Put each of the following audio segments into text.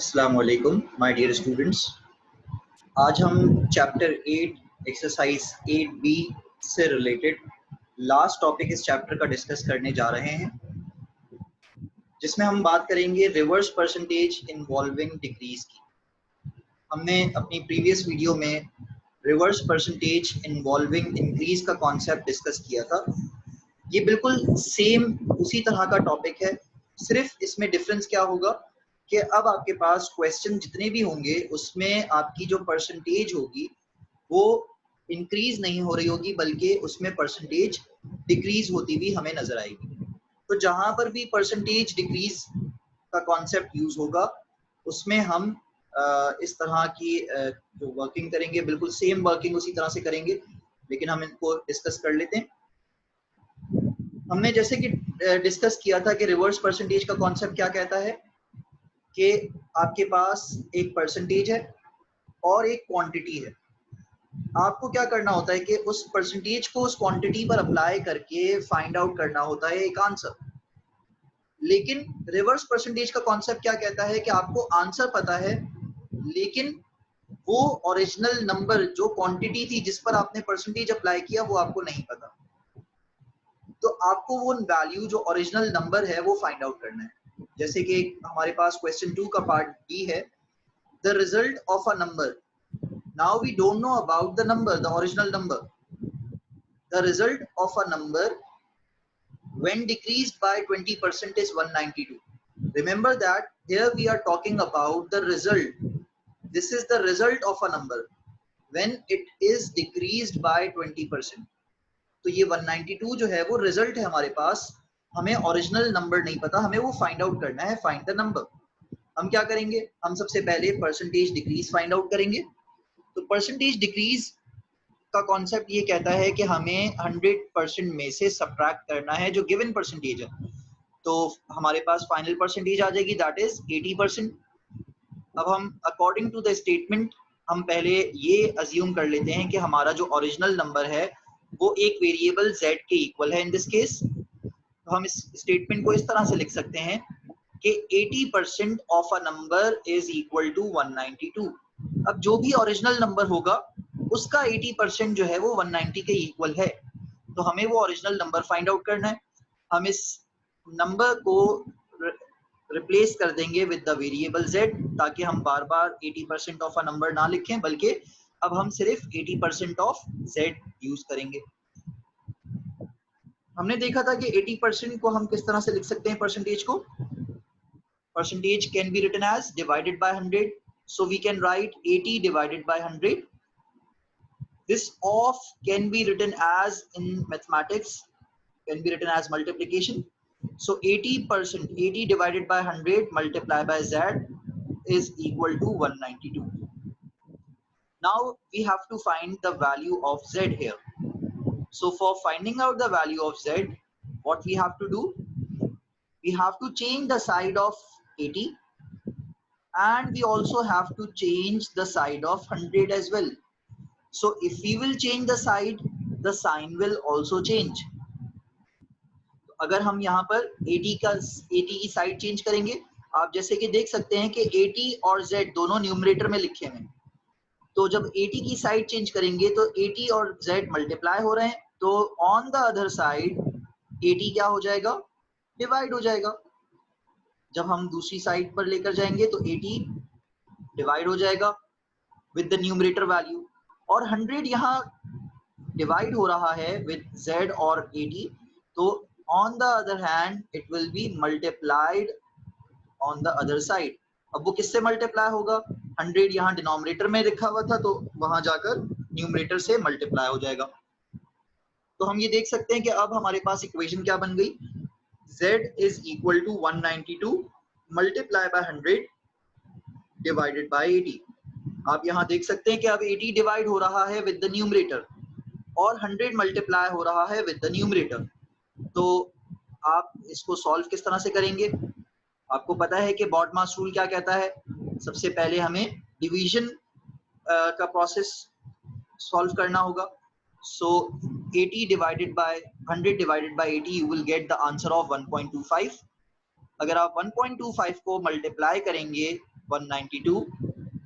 अस्सलाम वालेकुम my dear students. आज हम चैप्टर 8 एक्सरसाइज 8B से रिलेटेड लास्ट टॉपिक इस चैप्टर का डिस्कस करने जा रहे हैं, जिसमें हम बात करेंगे रिवर्स परसेंटेज इन्वॉल्विंग डिक्रीज की। हमने अपनी प्रीवियस वीडियो में रिवर्स परसेंटेज इन्वॉल्विंग इंक्रीज का कॉन्सेप्ट डिस्कस किया था। ये बिल्कुल सेम उसी तरह का टॉपिक है, सिर्फ इसमें डिफरेंस क्या होगा कि अब आपके पास क्वेश्चन जितने भी होंगे उसमें आपकी जो परसेंटेज होगी वो इंक्रीज नहीं हो रही होगी, बल्कि उसमें परसेंटेज डिक्रीज होती भी हमें नजर आएगी। तो जहां पर भी परसेंटेज डिक्रीज का कॉन्सेप्ट यूज होगा उसमें हम इस तरह की जो वर्किंग करेंगे बिल्कुल सेम वर्किंग उसी तरह से करेंगे, लेकिन हम इनको डिस्कस कर लेते हैं। हमने जैसे कि डिस्कस किया था कि रिवर्स परसेंटेज का कॉन्सेप्ट क्या कहता है कि आपके पास एक परसेंटेज है और एक क्वांटिटी है। आपको क्या करना होता है कि उस परसेंटेज को उस क्वांटिटी पर अप्लाई करके फाइंड आउट करना होता है एक आंसर। लेकिन रिवर्स परसेंटेज का कॉन्सेप्ट क्या कहता है कि आपको आंसर पता है, लेकिन वो ओरिजिनल नंबर जो क्वांटिटी थी जिस पर आपने परसेंटेज अप्लाई किया वो आपको नहीं पता। तो आपको वो वैल्यू जो ओरिजिनल नंबर है वो फाइंड आउट करना है। जैसे कि हमारे पास क्वेश्चन 2 का पार्ट डी है, the result of a number. Now we don't know about the number, the original number. The result of a number when decreased by 20% is 192. Remember that here we are talking about the result. This is the result of a number when it is decreased by 20%. तो ये 192 जो है वो result है हमारे पास, हमें original number नहीं पता, हमें वो फाइंड आउट करना है, फाइंड द नंबर। हम क्या करेंगे, हम सबसे पहले परसेंटेज डिक्रीज फाइंड आउट करेंगे। तो परसेंटेज डिक्रीज का कॉन्सेप्ट ये कहता है कि हमें 100% में से सब्ट्रैक्ट करना है जो गिवन परसेंटेज है। तो हमारे पास फाइनल परसेंटेज आ जाएगी, दैट इज 80%। अब हम अकॉर्डिंग टू द स्टेटमेंट हम पहले ये अज्यूम कर लेते हैं कि हमारा जो ओरिजिनल नंबर है वो एक वेरिएबल z के इक्वल है इन दिस केस। तो हम इस स्टेटमेंट को इस तरह से लिख सकते हैं कि 80% of a number is equal to 192। अब जो भी ओरिजिनल नंबर होगा उसका 80% जो है वो 190 के इक्वल है। तो हमें वो ओरिजिनल नंबर फाइंड आउट करना है। हम इस नंबर को रिप्लेस कर देंगे विद द वेरिएबल z, ताकि हम बार बार 80% ऑफ अ नंबर ना लिखें, बल्कि अब हम सिर्फ 80% ऑफ z यूज करेंगे। हमने देखा था कि 80% को हम किस तरह से लिख सकते हैं परसेंटेज को। Percentage can be written as divided by 100. So we can write 80 divided by 100. This of can be written as in mathematics, can be written as multiplication. So 80%, 80 divided by 100 multiplied by z is equal to 192. Now we have to find the value of z here. So for finding out the value of z, what we have to do? We have to change the side of 80 and we also have to change the side of 100 as well. So if we will change the side, the sign will also change. अगर हम यहाँ पर 80 की side change करेंगे, आप जैसे कि देख सकते हैं कि 80 और z दोनों न्यूमरेटर में लिखे हैं। तो जब 80 की साइड चेंज करेंगे तो 80 और z मल्टीप्लाई हो रहे हैं, तो ऑन द अदर साइड 80 क्या हो जाएगा, डिवाइड हो जाएगा। जब हम दूसरी साइड पर लेकर जाएंगे तो 80 डिवाइड हो जाएगा विद द न्यूमरेटर वैल्यू, और 100 यहाँ डिवाइड हो रहा है विद z और 80, तो on the other hand it will be multiplied on the other side. अब वो किससे मल्टीप्लाई होगा, 100 यहाँ डिनोमिनेटर में लिखा हुआ था तो वहां जाकर न्यूमरेटर से मल्टीप्लाई हो जाएगा। तो हम ये देख सकते हैं कि अब हमारे पास इक्वेशन क्या बन गई, z is equal to 192 multiply by 100 divided by 80। आप यहाँ देख सकते हैं कि अब 80 डिवाइड हो रहा है विद द न्यूमरेटर और 100 मल्टीप्लाई हो रहा है विद द न्यूमरेटर। तो आप इसको सॉल्व किस तरह से करेंगे, आपको पता है कि बॉडमास रूल क्या कहता है, सबसे पहले हमें डिवीजन का प्रोसेस सॉल्व करना होगा। सो 80 divided by 100 divided by 80 you will get the answer of 1.25। अगर आप 1.25 को मल्टीप्लाई करेंगे 192,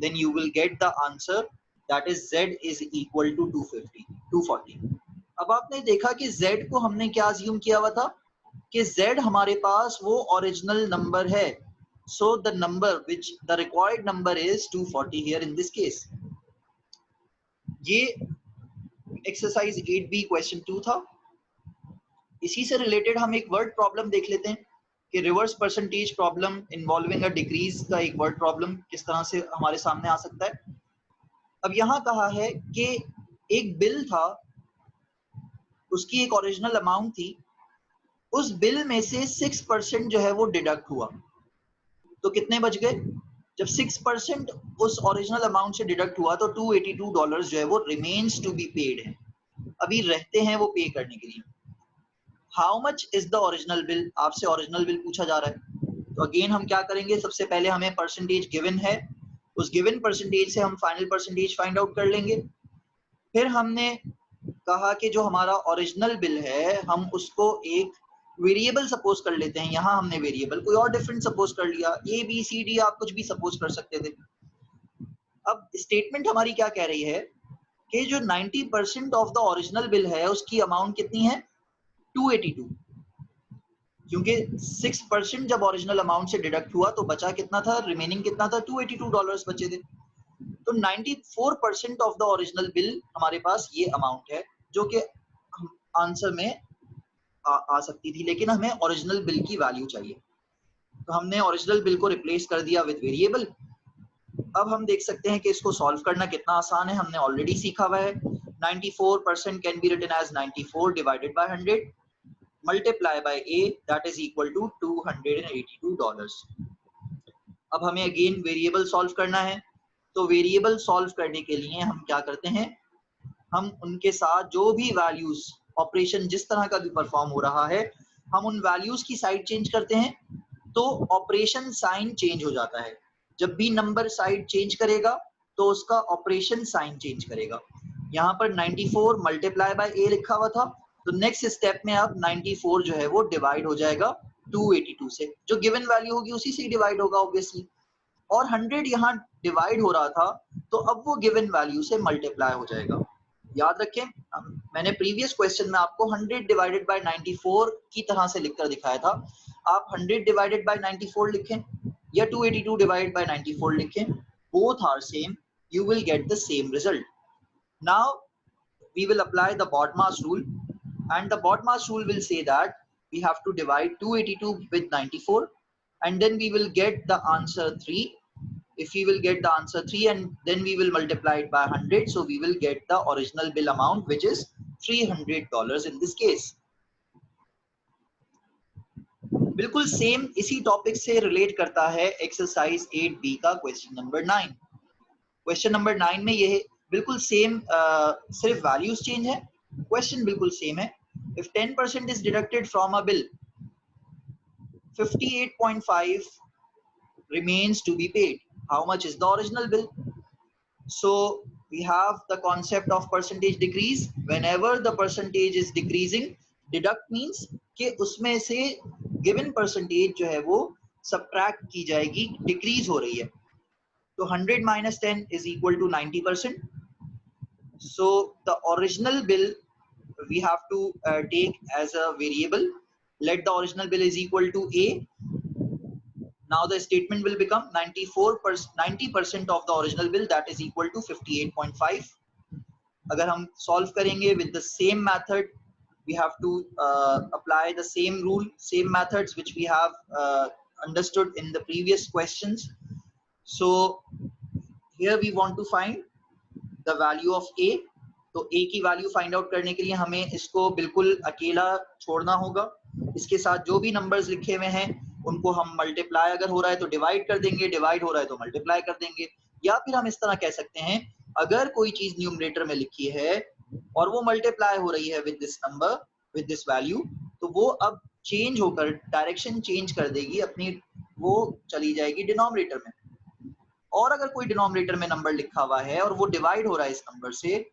then you will get the answer that is Z is equal to 240. अब आपने देखा कि Z को हमने क्या अज्यूम किया हुआ था कि Z हमारे पास वो ओरिजिनल नंबर है, so the number which the required number is 240 here in this case. ये एक्सरसाइज 8B क्वेश्चन 2 था। इसी से रिलेटेड हम एक वर्ड प्रॉब्लम देख लेते हैं कि reverse percentage problem involving a decrease का एक वर्ड प्रॉब्लम किस तरह से हमारे सामने आ सकता है। अब यहाँ कहा है कि एक बिल था, उसकी एक ओरिजिनल अमाउंट थी, उस बिल में से 6% जो है वो डिडक्ट हुआ, तो कितने बच गए? जब 6% उस ओरिजिनल अमाउंट से डिडक्ट हुआ तो $282 जो है वो रिमेन्स टू बी पेड है, अभी रहते हैं वो पे करने के लिए। How much is the original bill? आपसे ओरिजिनल बिल पूछा जा रहा है, तो अगेन हम क्या करेंगे, सबसे पहले हमें परसेंटेज गिवन है, उस गिवन परसेंटेज से हम फाइनल परसेंटेज फाइंड आउट कर लेंगे। फिर हमने कहा कि जो हमारा ओरिजिनल बिल है हम उसको एक वेरिएबल सपोज कर लेते हैं। यहाँ हमने वेरिएबल कोई और डिफरेंट सपोज कर लिया, ABCD आप कुछ भी सपोज कर सकते थे। अब स्टेटमेंट हमारी क्या कह रही है कि जो 90% ऑफ द ओरिजिनल बिल है उसकी अमाउंट कितनी है? 282, क्योंकि 6% जब ओरिजिनल अमाउंट से डिडक्ट हुआ तो बचा कितना था, रिमेनिंग कितना था, $282 बचे थे। तो 94% ऑफ द ओरिजिनल बिल हमारे पास ये अमाउंट है जो कि आंसर में आ सकती थी, लेकिन हमें ओरिजिनल बिल की वैल्यू चाहिए, तो हमने ओरिजिनल बिल को रिप्लेस कर दिया विद वेरिएबल। अब हम देख सकते हैं कि इसको सॉल्व करना कितना आसान है, हमने ऑलरेडी सीखा हुआ है। 94% can be written as 94 divided by 100 multiply by A, that is equal to $282। अब हमें अगेन वेरिएबल सॉल्व करना है, तो वेरिएबल सॉल्व करने के लिए हम क्या करते हैं, हम उनके साथ जो भी वैल्यूज ऑपरेशन जिस तरह का भी परफॉर्म हो रहा है हम उन वैल्यूज की साइड चेंज करते हैं, तो ऑपरेशन साइन चेंज हो जाता है। जब भी नंबर साइड चेंज करेगा तो उसका ऑपरेशन साइन चेंज करेगा। यहाँ पर 94 मल्टीप्लाई बाय A लिखा हुआ था, तो नेक्स्ट स्टेप में अब 94 जो है वो डिवाइड हो जाएगा 282 से, जो गिवन वैल्यू होगी उसी से डिवाइड होगा ऑब्वियसली, और 100 यहाँ डिवाइड हो रहा था तो अब वो गिवन वैल्यू से मल्टीप्लाई हो जाएगा। याद रखें, मैंने प्रीवियस क्वेश्चन में आपको 100 डिवाइडेड बाय 94 की तरह से लिखकर दिखाया था। आप 100 डिवाइडेड बाय 94 लिखें या 282 डिवाइडेड बाय 94 लिखें, both are same, you will get the same result. Now we will apply the BODMAS rule, and the BODMAS rule will say that we have to divide 282 with 94 and then we will get the answer 3. If we will get the answer 3 and then we will multiply it by 100, so we will get the original bill amount which is $300 in this case. बिल्कुल same इसी topic से relate करता है exercise 8B का question number 9। Question number 9 में ये बिल्कुल same, सिर्फ वैल्यूज चेंज है, क्वेश्चन बिल्कुल सेम है। If 10% is deducted from a bill, 58.5 remains to be paid. How much is the original bill? So we have the concept of percentage decrease. Whenever the percentage is decreasing, deduct means कि उसमें से given percentage जो है वो subtract की जाएगी, decrease हो रही है। तो 100 minus 10 is equal to 90%. So the original bill we have to take as a variable. Let the original bill is equal to A. Now the statement will become 90% of the original bill, that is equal to 58.5. अगर हम solve करेंगे with the same method, we have to apply the same rule, same methods which we have understood in the previous questions. So here we want to find the value of A. तो A की value find out करने के लिए हमें इसको बिल्कुल अकेला छोड़ना होगा, इसके साथ जो भी नंबर्स लिखे हुए हैं उनको हम मल्टीप्लाई, अगर हो रहा है तो डिवाइड कर देंगे, डिवाइड हो रहा है तो मल्टीप्लाई कर देंगे, या फिर हम इस तरह कह सकते हैं अगर कोई चीज न्यूमरेटर में लिखी है और वो मल्टीप्लाई हो रही है with this number, with this value, तो वो अब चेंज होकर डायरेक्शन चेंज कर देगी अपनी, वो चली जाएगी डिनोमिनेटर में। और अगर कोई डिनोमिनेटर में नंबर लिखा हुआ है और वो डिवाइड हो रहा है इस नंबर से,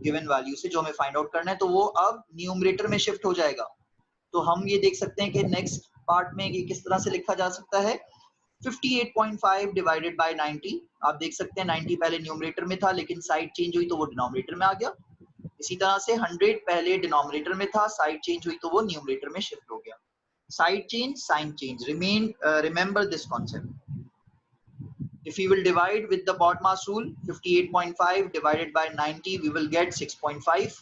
गिवन वैल्यू से जो हमें फाइंड आउट करना है, तो वो अब न्यूमरेटर में शिफ्ट हो जाएगा। तो हम ये देख सकते हैं कि नेक्स्ट पार्ट में ये किस तरह से लिखा जा सकता है, 58.5 डिवाइडेड बाय 90, आप देख सकते हैं 90 पहले न्यूमरेटर में था लेकिन साइड चेंज हुई तो वो डिनोमिनेटर में आ गया। इसी तरह से 100 पहले डिनोमिनेटर में था, साइड चेंज हुई तो वो न्यूमरेटर में शिफ्ट हो गया। Side change, sign change, remember this concept. If we will divide with the BODMAS rule, 58.5 divided by 90, we will get 6.5,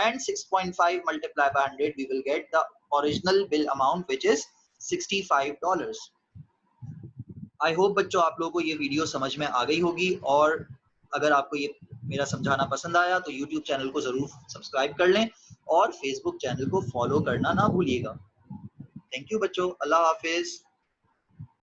and 6.5 multiplied by 100, we will get the original bill amount, which is $65. I hope बच्चों आप लोगों को ये video समझ में आ गई होगी, और अगर आपको ये मेरा समझाना पसंद आया तो यूट्यूब चैनल को ज़रूर सब्सक्राइब कर लें और फेसबुक चैनल को फॉलो करना ना भूलिएगा। थैंक यू बच्चों, अल्लाह हाफिज़।